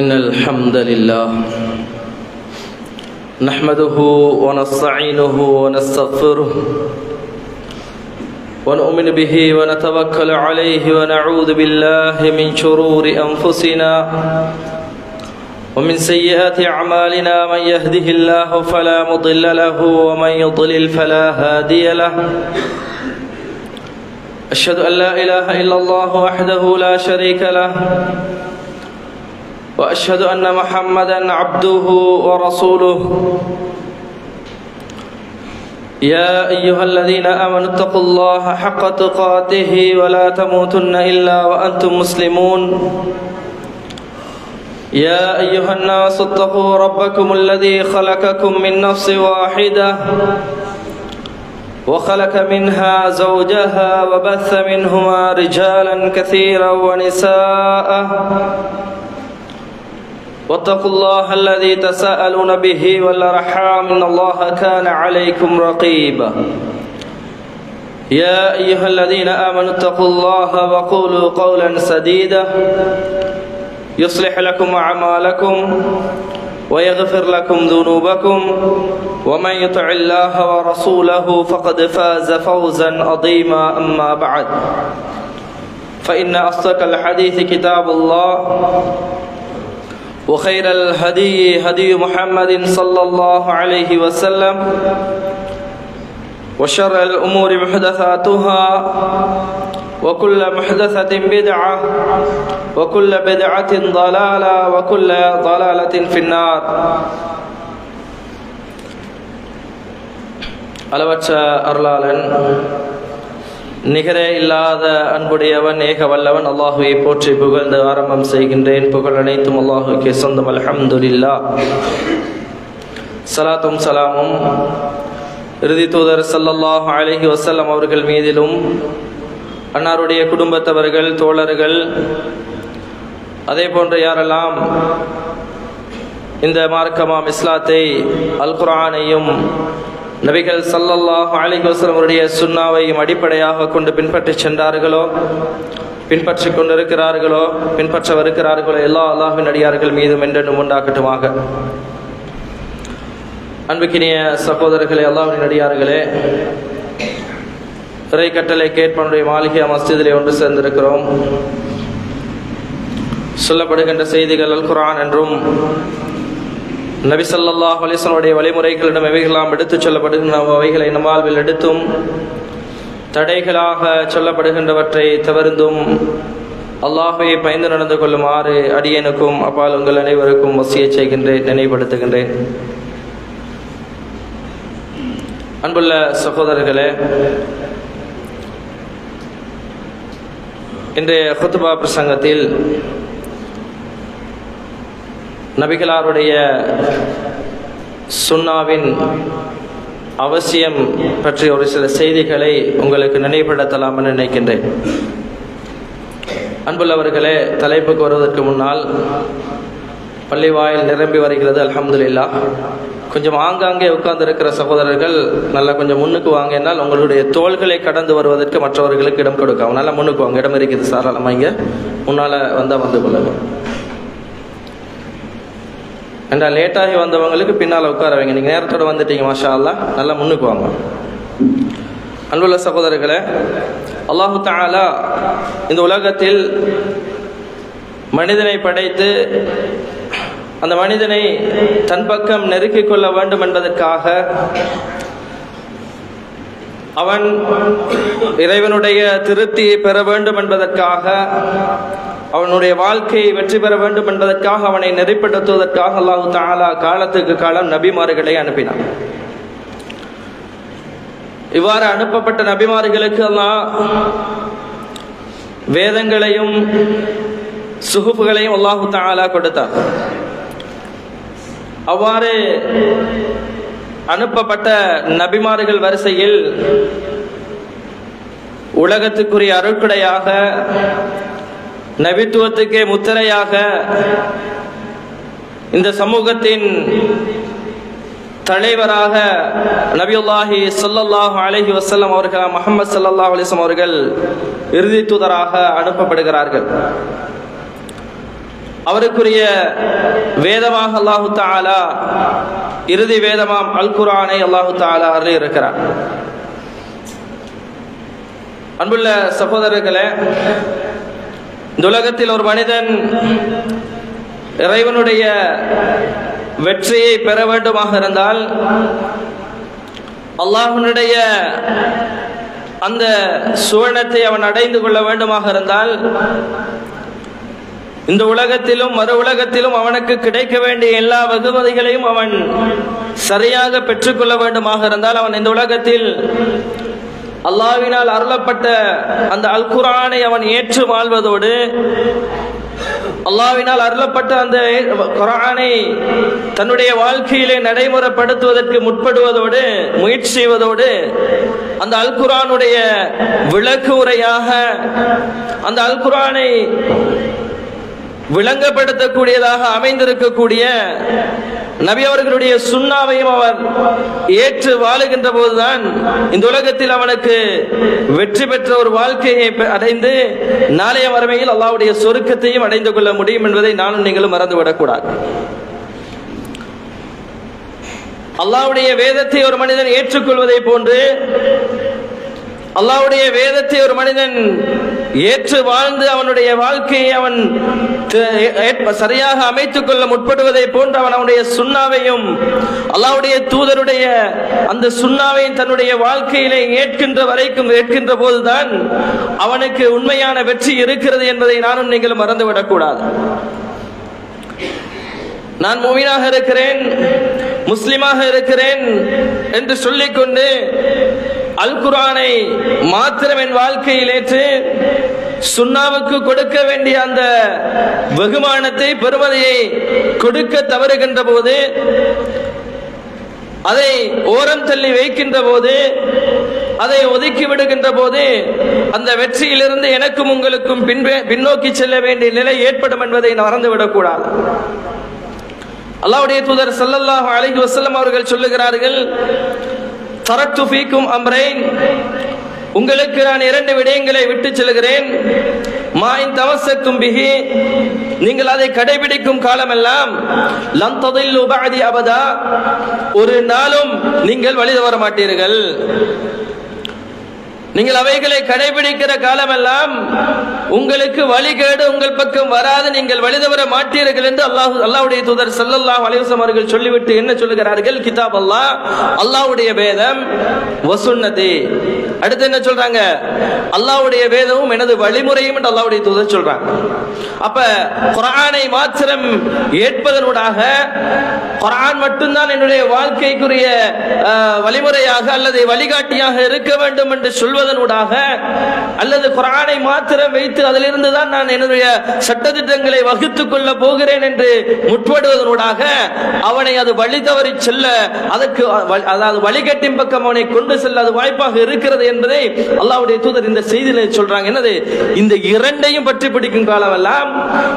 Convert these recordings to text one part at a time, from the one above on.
إن الحمد لله نحمده ونستعينه ونستغفره ونؤمن به ونتوكل عليه ونعوذ بالله من شرور أنفسنا ومن سيئات أعمالنا من يهده الله فلا مضل له ومن يضلل فلا هادي له أشهد أن لا إله إلا الله وحده لا شريك له وأشهد أن محمدًا عبده ورسوله يا أيها الذين آمنوا اتقوا الله حق تقاته ولا تموتن إلا وأنتم مسلمون يا أيها الناس اتقوا ربكم الذي خلقكم من نفس واحدة وخلق منها زوجها وبث منهما رجالا كثيرا ونساء واتقوا الله الذي تساءلون به والأرحام إن الله كان عليكم رقيبا يا أيها الذين آمنوا اتقوا الله وقولوا قولا سديدا يصلح لكم أعمالكم ويغفر لكم ذنوبكم ومن يطع الله ورسوله فقد فاز فوزا عظيما أما بعد فإن أصدق الحديث كتاب الله وخير الهدي هدي محمد صلى الله عليه وسلم وشر الأمور محدثاتها وكل محدثة بدعة وكل بدعة ضلالة وكل ضلالة في النار. அளவற்ற அருளாளன் நிகரே இல்லாத அன்புடையவன் ஏக வல்லவன் அல்லாஹுவை போற்றி புகழ்ந்து ஆரம்பம் செய்கின்றேன். புகழ் அனைத்தும் அல்லாஹுக்கே சொந்தம். அல்ஹம்துலில்லாஹ். ஸலாத்தும் ஸலாமும் இறுதி தூதர் ஸல்லல்லாஹு அலைஹி வஸல்லம் அவர்கள் மீதிலும் அன்னாருடைய குடும்பத்தவர்கள் தோழர்கள் அதே போன்று யாரெல்லாம் இந்த மார்க்கமாம் இஸ்லாத்தை அல் குர்ஆனையும் நபிகள் ஸல்லல்லாஹு அலைஹி வஸல்லம் அவருடைய சுன்னாவையும் அடிப்படையாக கொண்டு பின்பற்றி சென்றார்களோ பின்பற்றி கொண்டிருக்கிறார்களோ பின்பற்றவிருக்கிறார்களோ எல்லா அல்லாஹ்வின் அடியார்கள் மீதும் என்றென்றும் உண்டாகட்டுமாக. அன்புக்கினிய சகோதரர்களே, அல்லாஹ்வின் அடியார்களே, இறை கட்டளை கேட்பனுடைய மாளிகை மஸ்ஜிதிலே ஒன்று சேர்ந்திருக்கிறோம். சொல்லப்படுகின்ற செய்திகள் அல் குர்ஆன் என்றும் நபி ஸல்லல்லாஹு அலைஹி வஸல்லம் வழிமுறைகளிடம் எவைகளாம் எடுத்துச் சொல்லப்படுகின்ற அவைகளை நம் வாழ்வில் எடுத்தும் தடைகளாக சொல்லப்படுகின்றவற்றை தவிர்த்தும் அல்லாஹ்வை பயந்து நடந்து கொள்ளுமாறு அடியேனுக்கும் அப்பால் உங்கள் அனைவருக்கும் வசியச் செய்கின்றேன், நினைவுபடுத்துகின்றேன். அன்புள்ள சகோதரர்களே, இன்றைய குத்பா பிரசங்கத்தில் நபிகளாருடைய சுன்னாவின் அவசியம் பற்றி ஒரு சில செய்திகளை உங்களுக்கு நினைவுபடுத்தலாம் என நினைக்கின்றேன். அன்புள்ளவர்களே, தலைப்புக்கு வருவதற்கு முன்னால் பள்ளி வாயில் நிரம்பி வருகிறது, அல்ஹம்துலில்லாஹ். கொஞ்சம் ஆங்காங்கே உட்கார்ந்து இருக்கிற சகோதரர்கள் நல்லா கொஞ்சம் முன்னுக்கு வாங்க, என்னால் உங்களுடைய தோள்களை கடந்து வருவதற்கு மற்றவர்களுக்கு இடம் கொடுக்காம நல்லா முன்னுக்கு வாங்க. இடம் இருக்குது சாராளமா, இங்கே முன்னால் வந்தால் வந்து கொள்ளுங்கள். ஏண்டா லேட்டாகி வந்தவங்களுக்கு பின்னால் உட்கார வைங்க. நீங்கள் நேரத்தோடு வந்துட்டீங்க, மாஷா அல்லாஹ், நல்லா முன்னுக்கு வாங்க. அன்புள்ள சகோதரர்களே, அல்லாஹு தஆலா இந்த உலகத்தில் மனிதனை படைத்து அந்த மனிதனை தன் பக்கம் நெருக்கிக் கொள்ள வேண்டும் என்பதற்காக அவன் இறைவனுடைய திருப்தியை பெற வேண்டும் என்பதற்காக அவனுடைய வாழ்க்கையை வெற்றி பெற வேண்டும் என்பதற்காக அவனை நெறிப்படுத்துவதற்காக அல்லாஹு தஆலா காலத்துக்கு காலம் நபிமார்களை அனுப்பினான். இவ்வாறு அனுப்பப்பட்ட நபிமார்களுக்கு அல்லாஹ் வேதங்களையும் சுஹுஃபுகளையும் அல்லாஹு தஆலா கொடுத்தார். அவ்வாறு அனுப்பப்பட்ட நபிமார்கள் வரிசையில் உலகத்துக்குரிய அருட்கொடையாக நபித்துவத்துக்கே முத்திரையாக இந்த சமூகத்தின் தலைவராக நபியுல்லாஹி ஸல்லல்லாஹு அலைஹி வஸல்லம் அவர்கள், முஹம்மது ஸல்லல்லாஹு அலைஹி வஸல்லம் அவர்கள் இறுதி தூதராக அனுப்பப்படுகிறார்கள். அவருக்குரிய வேதமாக அல்லாஹு தஆலா இறுதி வேதமாம் அல் குர்ஆனை அல்லாஹு தஆலா அருளி இருக்கிறார். அன்புள்ள சகோதரர்களே, இந்த உலகத்தில் ஒரு மனிதன் இறைவனுடைய வெற்றியை பெற வேண்டுமாக இருந்தால், அல்லாஹ்வுடைய அந்த சுவனத்தை அவன் அடைந்து கொள்ள வேண்டுமாக இருந்தால், இந்த உலகத்திலும் மறு உலகத்திலும் அவனுக்கு கிடைக்க வேண்டிய எல்லா வெகுமதிகளையும் அவன் சரியாக பெற்றுக்கொள்ள வேண்டுமாக இருந்தால், அவன் இந்த உலகத்தில் அல்லாஹ்வினால் அருளப்பட்ட அந்த அல் குர்ஆனை அவன் ஏற்று வாழ்வதோடு, அல்லாஹ்வினால் அருளப்பட்ட அந்த குர்ஆனை தன்னுடைய வாழ்க்கையிலே நடைமுறைப்படுத்துவதற்கு முற்படுவதோடு, முயற்சி செய்வதோடு, அந்த அல் குர்ஆனுடைய விளக்கு உரையாக அந்த அல் குர்ஆனை விளங்கப்படுத்தக்கூடியதாக அமைந்திருக்கக்கூடிய நபி அவர்களுடைய சுன்னாவையும் அவர் ஏற்று வாழுகின்ற போதுதான் இந்த உலகத்தில் அவனுக்கு வெற்றி பெற்ற ஒரு வாழ்க்கையை அடைந்து நாளைய மறுமையில் அல்லாஹ்வுடைய சொர்க்கத்தையும் அடைந்து கொள்ள முடியும் என்பதை நானும் நீங்களும் மறந்துவிடக்கூடாது. அல்லாஹ்வுடைய வேதத்தை ஒரு மனிதன் ஏற்றுக்கொள்வதை போன்று, அல்லாஹ்வுடைய வேதத்தை ஒரு மனிதன் ஏற்று வாழ்ந்து அவனுடைய வாழ்க்கையை அவன் சரியாக அமைத்துக் கொள்ள முற்படுவதை போன்று, அவன் அவனுடைய சுன்னாவையும் அல்லாஹ்வுடைய தூதருடைய அந்த சுன்னாவையும் தன்னுடைய வாழ்க்கையிலே ஏற்கின்ற போதுதான் அவனுக்கு உண்மையான வெற்றி இருக்கிறது என்பதை நானும் நீங்களும் மறந்துவிடக்கூடாது. நான் முஃமினாக இருக்கிறேன், முஸ்லிமாக இருக்கிறேன் என்று சொல்லிக்கொண்டு அல் குர்ஆனை மாத்திரம் என் வாழ்க்கையில் ஏற்று சுன்னாவுக்கு கொடுக்க வேண்டிய அந்த வெகுமானத்தை, பெருமதியை கொடுக்க தவறுகின்ற போது, அதை ஓரம் தள்ளி வைக்கின்ற போது, அதை ஒதுக்கி விடுகின்ற போது, அந்த வெற்றியிலிருந்து எனக்கும் உங்களுக்கும் பின்னோக்கி செல்ல வேண்டிய நிலை ஏற்படும் என்பதை மறந்துவிடக்கூடாது. அல்லாஹ்வுடைய தூதர் ஸல்லல்லாஹு அலைஹி வஸல்லம் அவர்கள் சொல்லுகிறார்கள், தரக்து ஃபீக்கும் அம்ரைன், உங்களுக்கு நான் 2 விடயங்களை விட்டு செல்கிறேன். மாயின் தமஸ்ஸக்தும் பிஹி, நீங்கள் அதை கடைபிடிக்கும் காலமெல்லாம் லன் ததில்லு பஅதி அபதா, ஒரு நாளும் நீங்கள் வழி தவற மாட்டீர்கள். நீங்கள் அவைகளை கடைபிடிக்கிற காலமெல்லாம் உங்களுக்கு வழிகேடு உங்கள் பக்கம் வராது, நீங்கள் வழி தவற மாட்டீர்கள் என்று அல்லாஹ்வுடைய தூதர் ஸல்லல்லாஹு அலைஹி வஸல்லம் அவர்கள் சொல்லிவிட்டு என்ன சொல்லுகிறார்கள்? கிதாப் அல்லாஹ், அல்லாஹ்வுடைய வேதம், வசுன்னதி. அடுத்து என்ன சொல்றாங்க? அல்லாஹ்வுடைய வேதமும் எனது வழிமுறையும் என்று அல்லாஹ்வுடைய தூதர் சொல்றாங்க. அப்ப குர்ஆனை மாத்திரம் ஏற்பதனூடாக, குர்ஆன் மட்டும்தான் என்னுடைய வாழ்க்கைக்குரிய வழிமுறையாக அல்லது வழிகாட்டியாக இருக்க வேண்டும் என்று சொல்வதனூடாக, அல்லது குர்ஆனை மாத்திரம் வைத்து அதிலிருந்து தான் நான் என்னுடைய சட்டதிட்டங்களை வகுத்துக் கொள்ள போகிறேன் என்று முற்படுவதனூடாக அவனை அது வழி தவறி செல்ல, அதற்கு அதாவது வழிகட்டின் பக்கம் அவனை கொண்டு செல்ல அது வாய்ப்பாக இருக்கிறது என்பதை அல்லாஹ்வுடைய தூதர் இந்த செய்தியிலே சொல்றாங்க. என்னது? இந்த இரண்டையும் பற்றி பிடிக்கும் காலமெல்லாம்,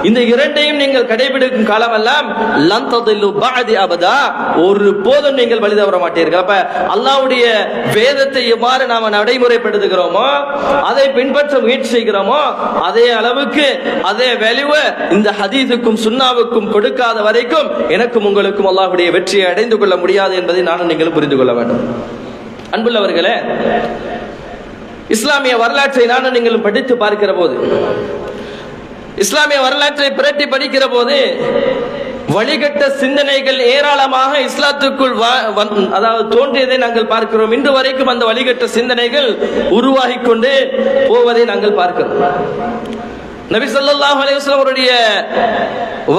இந்த இரண்டையும் நீங்கள் கடைபிடிக்கும் காலமெல்லாம் லன் ததில்லு பஅதி அபதா, ஒரு போதும் நீங்கள் வழி தவற மாட்டீர்கள். அப்ப அல்லாஹ்வுடைய வேதத்தை எவ்வாறு நாம நடைமுறைப்படுத்துகிறோமோ, அதை பின்பற்ற முயற்சி செய்கிறோமோ, அதே அளவுக்கு அதே வேல்யூவை இந்த ஹதீஸுக்கும் சுன்னாவுக்கும் கொடுக்காத வரைக்கும் எனக்கும் உங்களுக்கும் அல்லாஹ்வுடைய வெற்றியை அடைந்து கொள்ள முடியாது என்பதை நானும் நீங்களும் புரிந்து கொள்ள வேண்டும். அன்புள்ளவர்களே, இஸ்லாமிய வரலாற்றை நானும் நீங்களும் படித்து பார்க்கிற போது, இஸ்லாமிய வரலாற்றை பிரட்டி படிக்கிற போது வழிகட்ட சிந்தனைகள் ஏராளமாக இஸ்லாத்துக்குள் அதாவது தோன்றியதை நாங்கள் பார்க்கிறோம். இன்று வரைக்கும் அந்த வழிகட்ட சிந்தனைகள் உருவாகி கொண்டு போவதை நாங்கள் பார்க்கிறோம். நபி ஸல்லல்லாஹு அலைஹி வஸல்லம் அவருடைய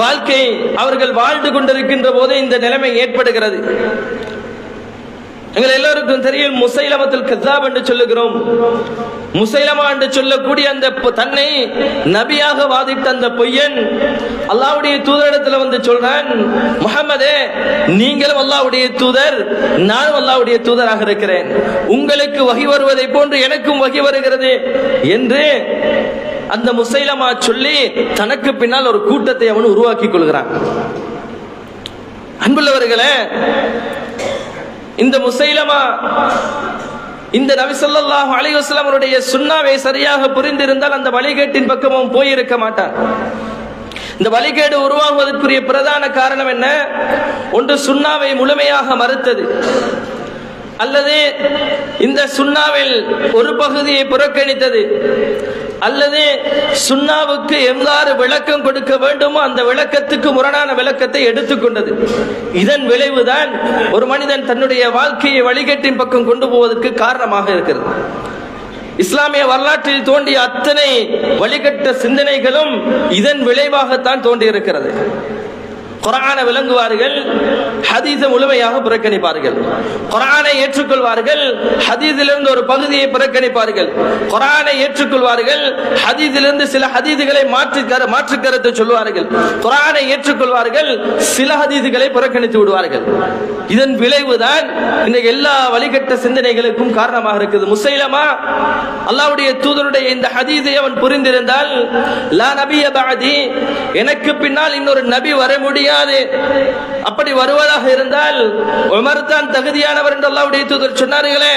வாழ்க்கை, அவர்கள் வாழ்ந்து கொண்டிருக்கின்ற போது இந்த நிலைமை ஏற்படுகிறது. எங்கள் எல்லோருக்கும் தெரியும், முசைலமத்துல் கஸாப் என்று சொல்லுகிறோம். முசைலமா என்று சொல்லக்கூடிய அந்த தன்னை நபியாக வாதிட்ட அந்த பொய்யன் அல்லாஹ்வுடைய தூதரிடத்தில் வந்து சொல்றான், முஹம்மதே, நீங்களும் அல்லாஹ்வுடைய தூதர், நானும் அல்லாஹ்வுடைய தூதராக இருக்கிறேன், உங்களுக்கு வஹி வருவதை போன்று எனக்கும் வஹி வருகிறது என்று அந்த முசைலமா சொல்லி தனக்கு பின்னால் ஒரு கூட்டத்தை அவன் உருவாக்கி கொள்கிறான். அன்புள்ளவர்களே, இந்த முசைலமா இந்த நபி ஸல்லல்லாஹு அலைஹி வஸல்லம் அவருடைய சுன்னாவை சரியாக புரிந்திருந்தால் அந்த வழிகேட்டின் பக்கமும் போயிருக்க மாட்டான். இந்த வழிகேடு உருவாகுவதற்குரிய பிரதான காரணம் என்ன? ஒன்று சுன்னாவை முழுமையாக மறுத்தது, அல்லது இந்த சுன்னாவில் ஒரு பகுதியை புறக்கணித்தது, அல்லது சுன்னாவுக்கு எவ்வாறு விளக்கம் கொடுக்க வேண்டுமோ அந்த விளக்கத்துக்கு முரணான விளக்கத்தை எடுத்துக்கொண்டது. இதன் விளைவுதான் ஒரு மனிதன் தன்னுடைய வாழ்க்கையை வழிகேட்டின் பக்கம் கொண்டு போவதற்கு காரணமாக இருக்கிறது. இஸ்லாமிய வரலாற்றில் தோன்றிய அத்தனை வழிகட்ட சிந்தனைகளும் இதன் விளைவாகத்தான் தோன்றியிருக்கிறது. குர்ஆனை விளங்குவார்கள், ஹதீஸை முழுமையாக புறக்கணிப்பார்கள். குர்ஆனை ஏற்றுக்கொள்வார்கள், ஹதீஸிலிருந்து ஒரு பகுதியை புறக்கணிப்பார்கள். குர்ஆனை ஏற்றுக்கொள்வார்கள், ஹதீஸிலிருந்து சில ஹதீஸுகளை மாற்று கருத்து சொல்வார்கள். குர்ஆனை ஏற்றுக்கொள்வார்கள், சில ஹதீஸுகளை புறக்கணித்து விடுவார்கள். இதன் விளைவுதான் இன்னைக்கு எல்லா வழிகட்ட சிந்தனைகளுக்கும் காரணமாக இருக்குது. முஸைலமா அல்லாஹ்வுடைய தூதருடைய இந்த ஹதீஸை அவன் புரிந்திருந்தால், லா நபிய பஅதி, எனக்கு பின்னால் இன்னொரு நபி வர முடியாது, அப்படி வருவதாக இருந்தால் உமர் தான் தகுதியானவர் என்று அல்லாஹ்வுடைய தூதர் சொன்னார்களே,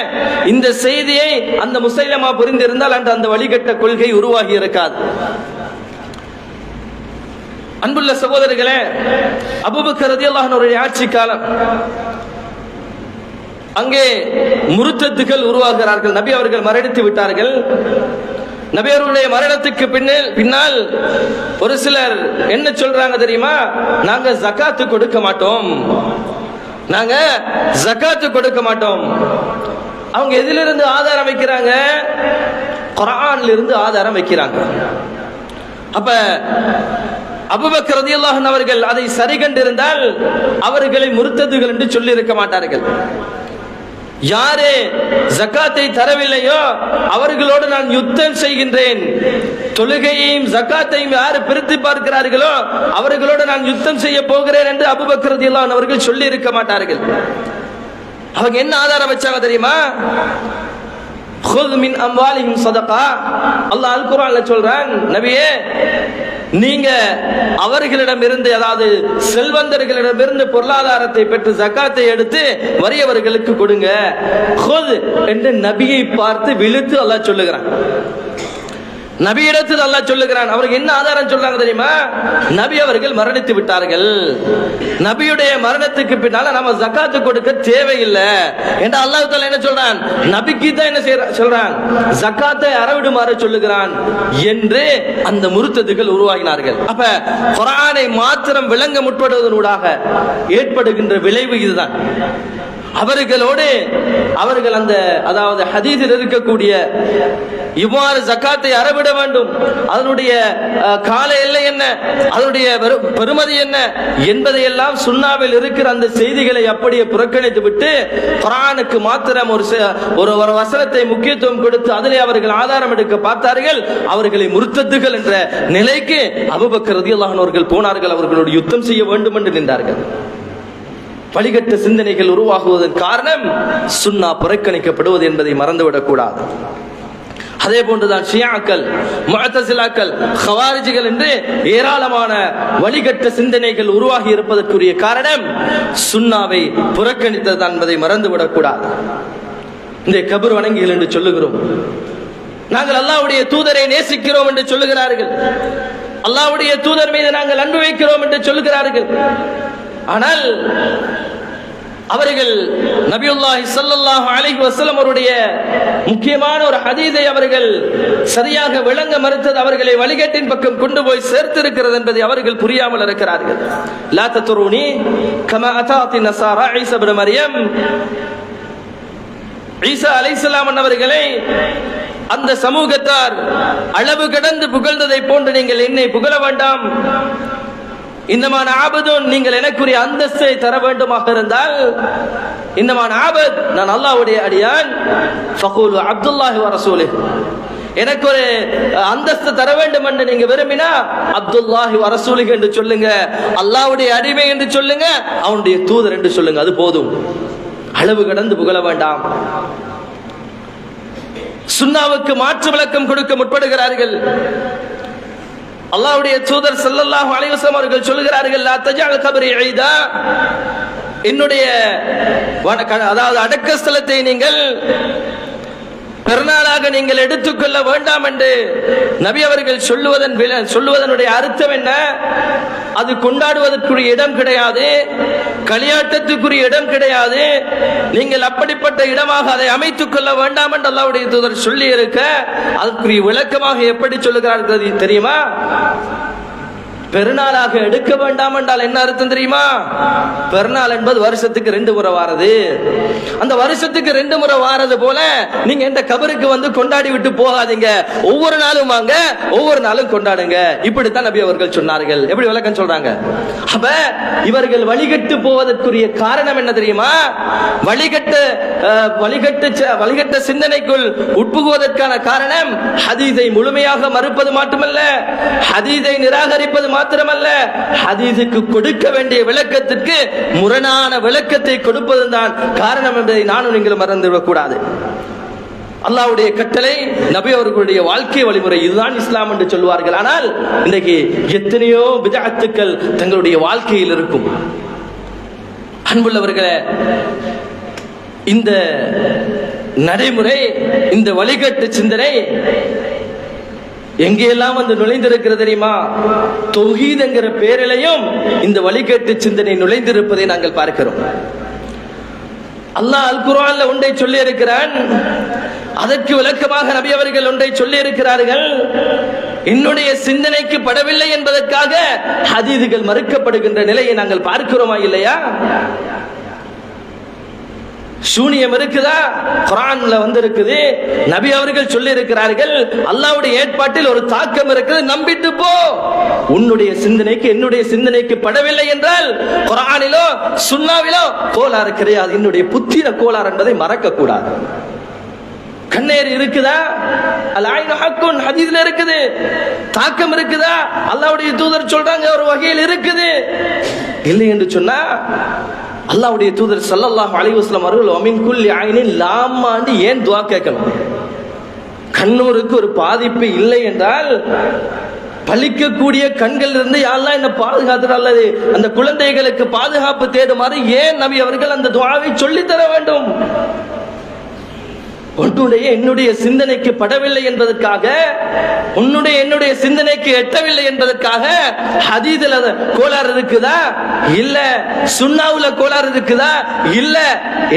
இந்த செய்தியை அந்த முஸைலமா புரிந்திருந்தால் அந்த வழிகட்ட கொள்கை உருவாகி இருக்காது. அன்புள்ள சகோதரர்களே, அபூபக்கர் ரலியல்லாஹு அன்ஹுடைய ஆட்சி காலம், அங்கே முர்த்தத்துகள் உருவாகிறார்கள். நபி அவர்கள் மரணித்து விட்டார்கள். நபி அவர்களுடைய மரணத்துக்கு பின்னால் ஒரு சிலர் என்ன சொல்றாங்க தெரியுமா? நாங்க ஜகாத்து கொடுக்க மாட்டோம், நாங்க ஜகாத்து கொடுக்க மாட்டோம். அவங்க எதிலிருந்து ஆதாரம் வைக்கிறாங்க? குர்ஆன்ல இருந்து ஆதாரம் வைக்கிறாங்க. அப்ப அபூபக்கர் ரலியல்லாஹு அன்ஹு அவர்கள் அதை சரி கண்டிருந்தால் அவர்களை முர்த்ததுகள் என்று சொல்லி இருக்க மாட்டார்கள். யாரே ஜகாத்தை தரவில்லையோ அவர்களோடு நான் யுத்தம் செய்கின்றேன், தொழுகையையும் ஜகாத்தையும் யாரு பிரித்து பார்க்கிறார்களோ அவர்களோடு நான் யுத்தம் செய்ய போகிறேன் என்று அபூபக்கர் ரலியல்லாஹு அன்ஹு அவர்கள் சொல்லி இருக்க மாட்டார்கள். அவங்க என்ன ஆதாரம் வச்சாங்க தெரியுமா? மின் அம்வாலிஹிம் ஸதகா. அல்லாஹ் அல் குர்ஆன்ல சொல்றான், நபியே நீங்க அவர்களிடமிருந்து, அதாவது செல்வந்தர்களிடமிருந்து பொருளாதாரத்தை பெற்று ஜகாத்தை எடுத்து வறியவர்களுக்கு கொடுங்க என்று நபியை பார்த்து விழுத்து அல்லாஹ் சொல்லுகிறான். நபியிடத்தில் அல்லாஹ் சொல்லுகிறான். அவருக்கு என்ன ஆதாரம் சொல்றாங்க தெரியுமா? நபி அவர்கள் மரணித்து விட்டார்கள், நபியுடைய மரணத்துக்கு பின்னால நம்ம ஜகாத்து கொடுக்க தேவையில்லை என்று அல்லாஹ் தஆலா என்ன சொல்றான்? நபிக்கு தான் என்ன சொல்றான்? ஜகாத்தை அறவிடுமாறு சொல்லுகிறான் என்று அந்த முர்த்ததுகள் உருவாகினார்கள். அப்ப குர்ஆனை மாத்திரம் விளங்க முற்படுவதனூடாக ஏற்படுகின்ற விளைவு இதுதான். அவர்கள் அந்த, அதாவது ஹதீஸில் இருக்கக்கூடிய இவ்வாறு ஜகாத்தை அறவிட வேண்டும், அதனுடைய கால எல்லை என்ன, அதனுடைய பெருமதி என்ன என்பதையெல்லாம் சுன்னாவில் இருக்கிற அந்த செய்திகளை அப்படியே புறக்கணித்து விட்டு குர்ஆனுக்கு மாத்திரம் ஒரு வசனத்தை முக்கியத்துவம் கொடுத்து அதிலே அவர்கள் ஆதாரம் எடுக்க பார்த்தார்கள். அவர்களை முர்த்ததுகள் என்ற நிலைக்கு அபூபக்கர் ரலியல்லாஹு அன்ஹு அவர்கள் போனார்கள். அவர்களோடு யுத்தம் செய்ய வேண்டும் என்று நின்றார்கள். வழிகட்ட சிந்தனைகள் உருவாகுவதன் காரணம் சுன்னா புறக்கணிக்கப்படுவது என்பதை மறந்துவிடக் கூடாது. அதே போன்றுதான் ஷியாக்கள், முஅ்தஸிலாக்கள், ஹவாரிஜிகள் என்று ஏராளமான வழிகட்ட சிந்தனைகள் உருவாகி இருப்பதற்குரிய காரணம் சுன்னாவை புறக்கணித்தது என்பதை மறந்துவிடக் கூடாது. இந்த கபர் வணங்கிகள் என்று சொல்லுகிறோம், நாங்கள் அல்லாஹ்வுடைய தூதரை நேசிக்கிறோம் என்று சொல்லுகிறார்கள், அல்லாஹ்வுடைய தூதர் மீது நாங்கள் அன்பு வைக்கிறோம் என்று சொல்லுகிறார்கள். ஆனால் அவர்கள் நபியுல்லாஹி ஸல்லல்லாஹு அலைஹி வஸல்லம் அவருடைய முக்கியமான ஒரு ஹதீஸை அவர்கள் சரியாக விளங்க மறுத்தது அவர்களை வழிகேட்டின் பக்கம் கொண்டு போய் சேர்த்திருக்கிறது என்பதை அவர்கள் புரியாமல் இருக்கிறார்கள். லா தத்ருனி கமா அதாத்தி நஸாரா ஈசா இப்னு மரியம். ஈசா அலைஹிஸ்ஸலாம் அவர்களை அந்த சமூகத்தார் அளவு கடந்து புகழ்ந்ததை போன்று நீங்கள் என்னை புகழ வேண்டாம். இன்னமான ஆபதுன், நீங்கள் எனக்குரிய அந்தஸ்தை தர வேண்டுமாக இருந்தால், இன்னமான ஆபத், நான் அல்லாஹ்வுடைய அடியான், ஃபகூலு அப்துல்லாஹி வ ரசூலிஹ், எனக்கு ஒரு அந்தஸ்து தர வேண்டும் என்று நீங்க விரும்பினா அப்துல்லாஹி வ ரசூலிஹ் என்று சொல்லுங்க, அல்லாஹ்வுடைய அடிமை என்று சொல்லுங்க, அவனுடைய தூதர் என்று சொல்லுங்க, அது போதும். அளவு கடந்து புகழ வேண்டாம். சுன்னாவுக்கு மாற்று விளக்கம் கொடுக்க முற்படுகிறார்கள். அல்லாஹ்வுடைய தூதர் ஸல்லல்லாஹு அலைஹி வஸல்லம் அவர்கள் சொல்கிறார்கள், லா தஜஅல் கப்ரி ஈதா, என்னுடைய அதாவது அடக்க ஸ்தலத்தை நீங்கள் பெருநாளாக நீங்கள் எடுத்துக்கொள்ள வேண்டாம் என்று நபி அவர்கள் சொல்லுவதனுடைய அர்த்தம் என்ன? அது கொண்டாடுவதற்குரிய இடம் கிடையாது, களியாட்டத்துக்குரிய இடம் கிடையாது. நீங்கள் அப்படிப்பட்ட இடமாக அதை அமைத்துக் கொள்ள வேண்டாம் என்று அல்லாஹ்வுடைய தூதர் சொல்லி இருக்க, அதற்குரிய விளக்கமாக எப்படி சொல்லுகிறார்கள் தெரியுமா? பெருநாளாக எடுக்க வேண்டாம் என்றால் என்ன அர்த்தம் தெரியுமா? பெருநாள் என்பது வருஷத்துக்கு 2 முறை வாரது. அந்த வருஷத்துக்கு 2 முறை வாரது போல நீங்க இந்த கபருக்கு வந்து கொண்டாடி விட்டு போகாதீங்க. ஒவ்வொரு நாளும் வாங்க, ஒவ்வொரு நாளும் கொண்டாடுங்க. இப்படித்தான் நபி அவர்கள் சொன்னார்கள். எப்படி விளக்கம் சொல்றாங்க? அப்ப இவர்கள் வழிகட்டு போவதற்குரிய காரணம் என்ன தெரியுமா? வழிகட்ட சிந்தனைக்குள் உட்புகுவதற்கான காரணம் ஹதீஸை முழுமையாக மறுப்பது மட்டுமல்ல, ஹதீஸை நிராகரிப்பது மாத்திரமல்ல, ஹதீஸுக்கு கொடுக்க வேண்டிய விளக்கத்திற்கு முரணான விளக்கத்தை கொடுப்பதுதான் காரணம் என்பதை நானும் நீங்களும் மறந்துவிடக் கூடாது. அல்லாஹ்வுடைய கட்டளை, நபி அவர்களுடைய வாழ்க்கை வழிமுறை, இதுதான் இஸ்லாம் என்று சொல்வார்கள். ஆனால் இன்றைக்கு எத்தனையோ பித்அத்துக்கள் தங்களுடைய வாழ்க்கையில் இருக்கும். அன்புள்ளவர்களே, இந்த நடைமுறை, இந்த வழிகட்டு சிந்தனை எங்கெல்லாம் வந்து நுழைந்திருக்கிறது தெரியுமா? தௌஹீத் என்கிற பேரிலையும் இந்த வழிகட்டு சிந்தனை நுழைந்திருப்பதை நாங்கள் பார்க்கிறோம். அல்லாஹ் அல் குர்ஆன்ல ஒன்றை சொல்லி இருக்கிறான், அதற்கு விளக்கமாக நபி அவர்கள் ஒன்றை சொல்லி இருக்கிறார்கள். என்னுடைய சிந்தனைக்கு படவில்லை என்பதற்காக ஹதீதுகள் மறுக்கப்படுகின்ற நிலையை நாங்கள் பார்க்கிறோமா இல்லையா? சூனியம் இருக்குதா? குர்ஆன்ல வந்திருக்குது. நபி அவர்கள் சொல்லி இருக்கிறார்கள், அல்லாஹ்வுடைய ஏற்பாட்டில் ஒரு தாக்கம் இருக்குது, நம்பிட்டு போ. உன்னுடைய சிந்தனைக்கு என்னுடைய சிந்தனைக்கு படவில்லை என்றால் குர்ஆனிலோ சுன்னாவிலோ கோளாறு கிடையாது. என்னுடைய புத்திர கோளாறு என்பதை மறக்க கூடாது. கண்ணேர் இருக்குதா? அல்-ஐனு ஹக்குன் ஹதீஸ்ல இருக்குது. தாக்கம் இருக்குதா? அல்லாஹ்வுடைய தூதர் சொல்றாங்க ஒரு வகையில் இருக்குது. இல்லை என்று சொன்னா அல்லாஹ்வுடைய தூதர் ஸல்லல்லாஹு அலைஹி வஸல்லம் அவர்கள் வமின் குல்லி ஐனின் லாமான்னு ஏன் துஆ கேட்கணும்? கண்ணூருக்கு ஒரு பாதிப்பு இல்லை என்றால் பலிக்கக்கூடிய கண்கள் இருந்து யா அல்லாஹ் என்ன பாதுகாத்துற, அல்லது அந்த குழந்தைகளுக்கு பாதுகாப்பு தேடுமாறு ஏன் நபி அவர்கள் அந்த துஆவை சொல்லி தர வேண்டும்? உன்னுடைய என்னுடைய சிந்தனைக்கு படவில்லை என்பதற்காக, உன்னுடைய என்னுடைய சிந்தனைக்கு எட்டவில்லை என்பதற்காக ஹதீஸ்ல கோளாறு இருக்குதா? இல்ல. சுன்னாவுல கோளாறு இருக்குதா? இல்ல.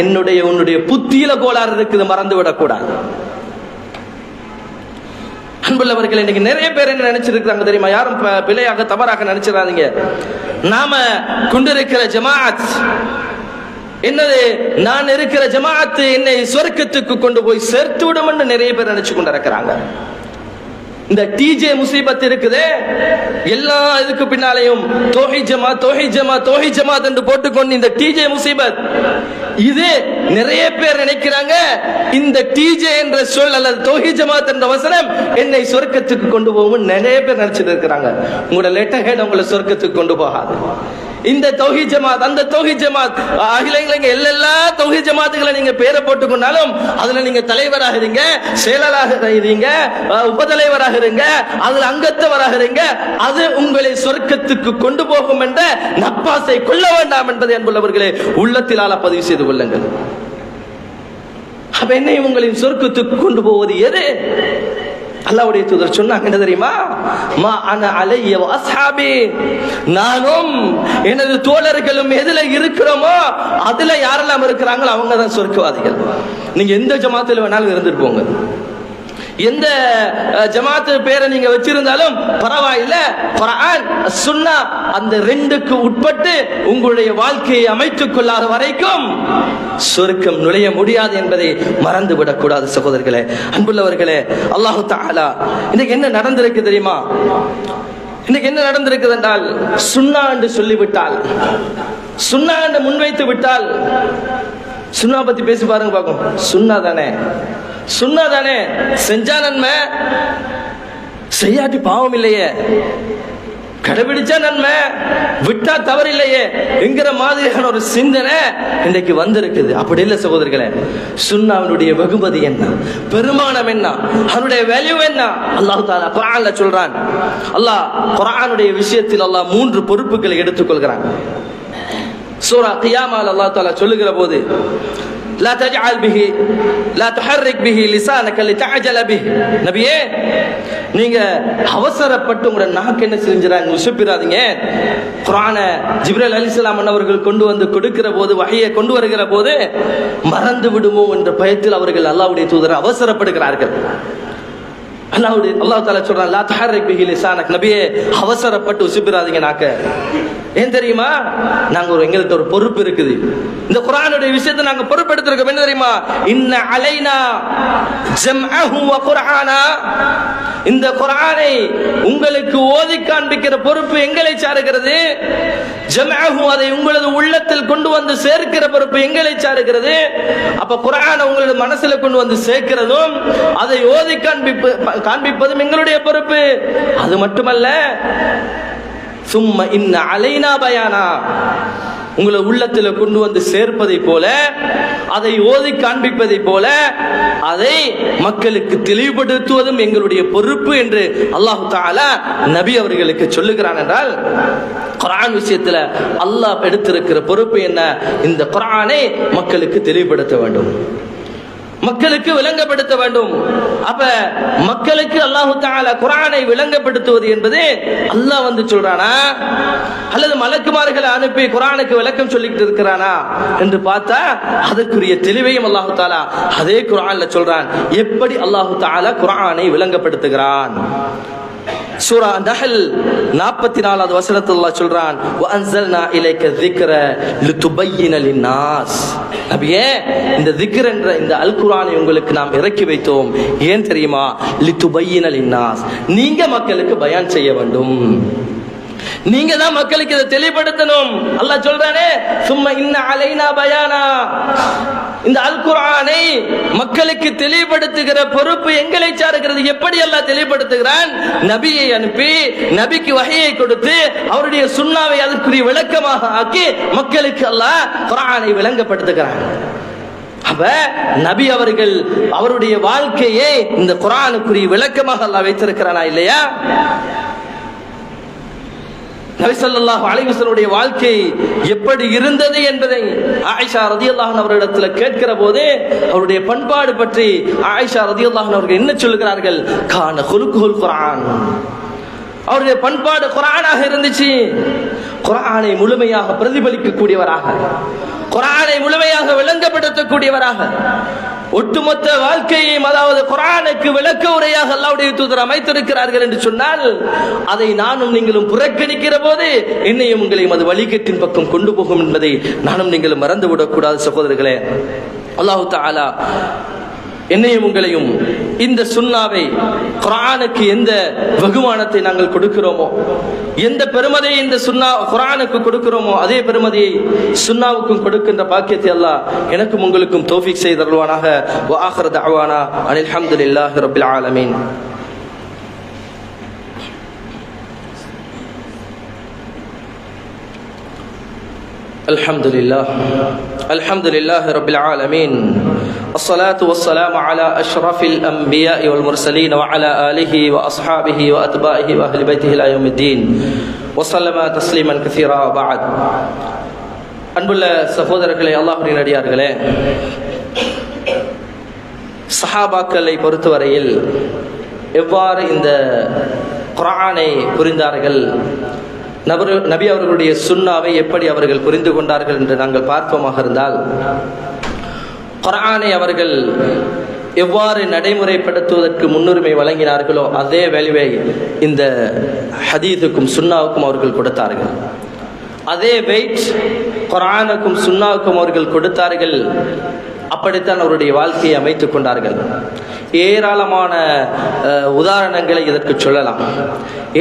என்னுடைய உன்னுடைய புத்தியில கோளாறு இருக்குது, மறந்து விடக்கூடாது. அன்புள்ளவர்கள், இன்னைக்கு நிறைய பேர் என்ன நினைச்சிருக்காங்க தெரியுமா? யாரும் பிழையாக தவறாக நினைச்சிடாதீங்க. நாம கொண்டிருக்கிற ஜமாஅத் என்னது? நான் இருக்கிற ஜமாஅத் என்னை சொர்க்கத்துக்கு கொண்டு போய் சேர்த்து விடும் என்று நிறைய பேர் நினைச்சு கொண்டிருக்கிறாங்க. இந்த டிஜே முசீபத் இருக்குது, எல்லா இதுக்கு பின்னாலையும் தௌஹீத் ஜமாத் தௌஹீத் ஜமாத் தௌஹீத் ஜமாத் என்று போட்டுக்கொண்டு இந்த டிஜே முசீபத், இது நிறைய பேர் நினைக்கிறாங்க இந்த டிஜே என்ற சொல் அல்லது தௌஹீத் ஜமாத் என்ற வசனம் என்னை சொர்க்கத்துக்கு கொண்டு போகும் நிறைய பேர் நினைச்சிட்டு இருக்கிறாங்க. உங்களோட லெட்டர் ஹெட் உங்களை சொர்க்கத்துக்கு கொண்டு போகாது. இந்த தௌஹீத் ஜமாத், அந்த தௌஹீத் ஜமாத், அகில இலங்கை எல்லா தௌஹீத் ஜமாத்துகளை நீங்க பேரை போட்டுக்கொண்டாலும் அதுல நீங்க தலைவராக இருங்க, செயலாளராக இருங்க, உபதலைவராக இருங்க, அதுல அங்கத்தவராக இருங்க, அது உங்களை சொர்க்கத்துக்கு கொண்டு போகும் என்ற நப்பாசை கொள்ள வேண்டாம் என்பதை அன்புள்ளவர்களே உள்ளத்திலால பதிவு செய்து கொள்ளுங்கள். அப்ப என்னை உங்களின் சொர்க்கத்துக்கு கொண்டு போவது எது? அல்லாஹ்வுடைய தூதர் சொன்னாங்க என்ன தெரியுமா? மா அன அலைய வ அஸ்ஹாபி, நானும் எனது தோழர்களும் எதுல இருக்கிறோமோ அதுல யாரெல்லாம் இருக்கிறாங்களோ அவங்க தான் சொர்க்கவாதிகள். நீங்க எந்த ஜமாத்துல வேணாலும் இருந்துட்டு போங்க, எந்த ஜமாத்து பேரை நீங்க வச்சிருந்தாலும் பரவாயில்லை, குர்ஆன் சுன்னா அந்த ரெண்டுக்கு உட்பட்டு உங்களுடைய வாழ்க்கையை அமைத்துக் கொள்ளாத வரைக்கும் சொர்க்கம் நுழைய முடியாது என்பதை மறந்துவிடக் கூடாது சகோதரர்களே, அன்புள்ளவர்களே. அல்லாஹு தஆலா இன்னைக்கு என்ன நடந்திருக்கு தெரியுமா? இன்னைக்கு என்ன நடந்திருக்குது என்றால், சுன்னா என்று சொல்லிவிட்டால், சுன்னா என்று முன்வைத்து விட்டால், சுன்னா பத்தி பேசி பாருங்க பாக்கும், சுன்னா தானே சுன்னா தானே, செஞ்சா நன்மை, செய்யாட்டி பாவம் இல்லையே, கடைபிடிச்சா நன்மை, விட்டா தவறு இல்லையே என்கிற மாதிரியான ஒரு சிந்தனை இன்றைக்கு வந்திருக்குது. அப்படி இல்லை சகோதரர்களே, சுன்னாவினுடைய வெகுமதி என்ன, பெருமானம் என்ன, அதனுடைய வேல்யூ என்ன? அல்லாஹ் தஆலா குர்ஆன்ல சொல்றான். அல்லாஹ் குர்ஆனுடைய விஷயத்தில் அல்லாஹ் 3 பொறுப்புகளை எடுத்துக்கொள்கிறான். சூரா கியாமால அல்லாஹ் தஆலா சொல்லுகிற போது லா தஜஅல் பிஹி லா துஹர்ரிக் பிஹி லிசானக லிதஅஜல பிஹி. நபியே, நீங்க அவசரப்பட்டு உங்க நாக்கு என்ன செஞ்சுறாங்க உசுப்பிராதீங்க. குர்ஆனை ஜிப்ரீல் அலைஹிஸ்ஸலாம் அவர்கள் கொண்டு வந்து கொடுக்கிற போது, வஹியை கொண்டு வருகிற போது மறந்து விடுமோ என்ற பயத்தில் அவர்கள் அல்லாஹ்வுடைய தூதர் அவசரப்படுகிறார்கள். அல்லாஹ் தஆலா சொல்றான், லா துஹர்ரிக் பிஹி லிசானக். நபியே, அவசரப்பட்டு உசுப்பிராதீங்க நாக்க. ஏன் தெரியுமா? எங்களுக்கு ஒரு பொறுப்பு இருக்குது. இந்த குர்ஆனுடைய விஷயத்தை நாங்க பொறுப்பெடுத்திருக்கோம். என்ன தெரியுமா? இன்ன அலைனா ஜம்அஹு வ குர்ஆனா. இந்த குர்ஆனை உங்களுக்கு ஓதி காண்பிக்கிற பொறுப்பு எங்களை சாருகிறது. ஜம்அஹு, அதை உங்களது உள்ளத்தில் கொண்டு வந்து சேர்க்கிற பொறுப்பு எங்களை சாருகிறது. அப்ப குர்ஆனை உங்களது மனசுல கொண்டு வந்து சேர்க்கிறதும் அதை ஓதி காண்பிப்பதும் எங்களுடைய பொறுப்பு. அது மட்டுமல்ல, சும்ம இன்ன அலைனா பயானா, உங்களை உள்ளத்தில் கொண்டு வந்து சேர்ப்பதை போல, அதை ஓதி காண்பிப்பதை போல, அதை மக்களுக்கு தெளிவுபடுத்துவதும் எங்களுடைய பொறுப்பு என்று அல்லாஹ் தஆலா நபி அவர்களுக்கு சொல்லுகிறான். என்றால் குர்ஆன் விஷயத்துல அல்லாஹ் எடுத்திருக்கிற பொறுப்பு என்ன? இந்த குர்ஆனை மக்களுக்கு தெளிவுபடுத்த வேண்டும், மக்களுக்கு விளங்கப்படுத்த வேண்டும். அப்ப மக்களுக்கு அல்லாஹ் தஆலா குர்ஆனை விளங்கப்படுத்துவது என்பது அல்லாஹ் வந்து சொல்றானா அல்லது மலக்குமார்களை அனுப்பி குர்ஆனுக்கு விளக்கம் சொல்லிட்டு இருக்கிறானா என்று பார்த்தா அதற்குரிய தெளிவையும் அல்லாஹ் தஆலா அதே குர்ஆன்ல சொல்றான். எப்படி அல்லாஹ் தஆலா குர்ஆனை விளங்கப்படுத்துகிறான்? சூரா நஹல் 44வது வசனத்தில் அல்லாஹ் சொல்றான், வ அன்ஸல்னா இலைக ذிக்ர லிதுபய்யின லின்னாஸ். நபியே, இந்த ذிக்ர் என்ற இந்த அல் குர்ஆனை உங்களுக்கு நாம் இறக்கி வைத்தோம். ஏன் தெரியுமா? லிதுபய்யின லின்னாஸ், நீங்க மக்களுக்கு பயான் செய்ய வேண்டும், நீங்க தான் மக்களுக்கு இதை தெளிவுபடுத்தணும். அல்லாஹ் சொல்றானே, சும்ம இன்ன அலைனா பயானா. இந்த அல் குர்ஆனை மக்களுக்கு தெளிவுபடுத்துகிற பொறுப்பு எங்களை சாருகிறது. எப்படி அல்லாஹ் தெளிவுபடுத்துகிறான்? நபியை அனுப்பி நபிக்கு வஹியை கொடுத்து அவருடைய சுன்னாவை அதற்குரிய விளக்கமாக ஆக்கி மக்களுக்கு அல்லாஹ் குர்ஆனை விளங்கப்படுத்துகிறான். அப்ப நபி அவர்கள் அவருடைய வாழ்க்கையை இந்த குர்ஆனுக்குரிய விளக்கமாக அல்லாஹ் வைத்திருக்கிறானா இல்லையா? நபி ஸல்லல்லாஹு அலைஹி வஸல்லம் வாழ்க்கை எப்படி இருந்தது என்பதை ஆயிஷா ரலியல்லாஹு அன்ஹா அவர்களிடத்தில் கேட்கிற போது அவருடைய பண்பாடு பற்றி ஆயிஷா ரலியல்லாஹு அன்ஹா அவர்கள் என்ன சொல்கிறார்கள்? கான குலுகுல் குர்ஆன், அவருடைய பண்பாடு குர்ஆனாக இருந்துச்சு. குர்ஆனை முழுமையாக பிரதிபலிக்கக்கூடியவராக, குர்ஆனை முழுமையாக விளங்கப்படுத்தக்கூடியவராக, ஒட்டுமொத்த வாழ்க்கையையும் அதாவது குர்ஆனுக்கு விளக்க உரையாக அல்லாஹ்வுடைய தூதர் அமைத்திருக்கிறார்கள் என்று சொன்னால் அதை நானும் நீங்களும் புறக்கணிக்கிற போது என்னையும் உங்களையும் அது வழிகேட்டின் பக்கம் கொண்டு போகும் என்பதை நானும் நீங்களும் மறந்துவிடக் கூடாது சகோதரர்களே. அல்லாஹ் தஆலா என்னையும் உங்களையும் இந்த சுன்னாவை, குர்ஆனுக்கு எந்த வெகுமானத்தை நாங்கள் கொடுக்கிறோமோ, எந்த பெருமதியை இந்த சுன்னா குர்ஆனுக்கு கொடுக்கிறோமோ அதே பெருமதியை சுன்னாவுக்கும் கொடுக்கின்ற பாக்கியத்தை அல்லாஹ் எனக்கும் உங்களுக்கும் தௌஃபீக் செய்து அருள்வானாக. வ ஆகிரு தஅவானா அனில் ஹம்துலில்லாஹி ரப்பில் ஆலமீன். الحمد لله رب العالمين، الصلاة والسلام على أشرف الأنبياء والمرسلين وعلى آله وأصحابه وأتباعه وأهل بيته إلى يوم الدين وسلم تسليما كثيرا. وبعد. அன்புள்ள சகோதரர்களே, அல்லாஹ்வின் அடியார்களே, சஹாபாக்களை பொறுத்தவரையில் எவ்வாறு இந்த குர்ஆனை புரிந்தார்கள், நபி அவர்களுடைய சுன்னாவை எப்படி அவர்கள் புரிந்து கொண்டார்கள் என்று நாங்கள் பார்ப்போமாக இருந்தால், குர்ஆனை அவர்கள் எவ்வாறு நடைமுறைப்படுத்துவதற்கு முன்னுரிமை வழங்கினார்களோ அதே வேலையை இந்த ஹதீஸுக்கும் சுன்னாவுக்கும் அவர்கள் கொடுத்தார்கள். அதே வெயிட் குர்ஆனுக்கும் சுன்னாவுக்கும் அவர்கள் கொடுத்தார்கள். அப்படித்தான் அவருடைய வாழ்க்கையை அமைத்துக் கொண்டார்கள். ஏராளமான உதாரணங்களை இதற்கு சொல்லலாம்.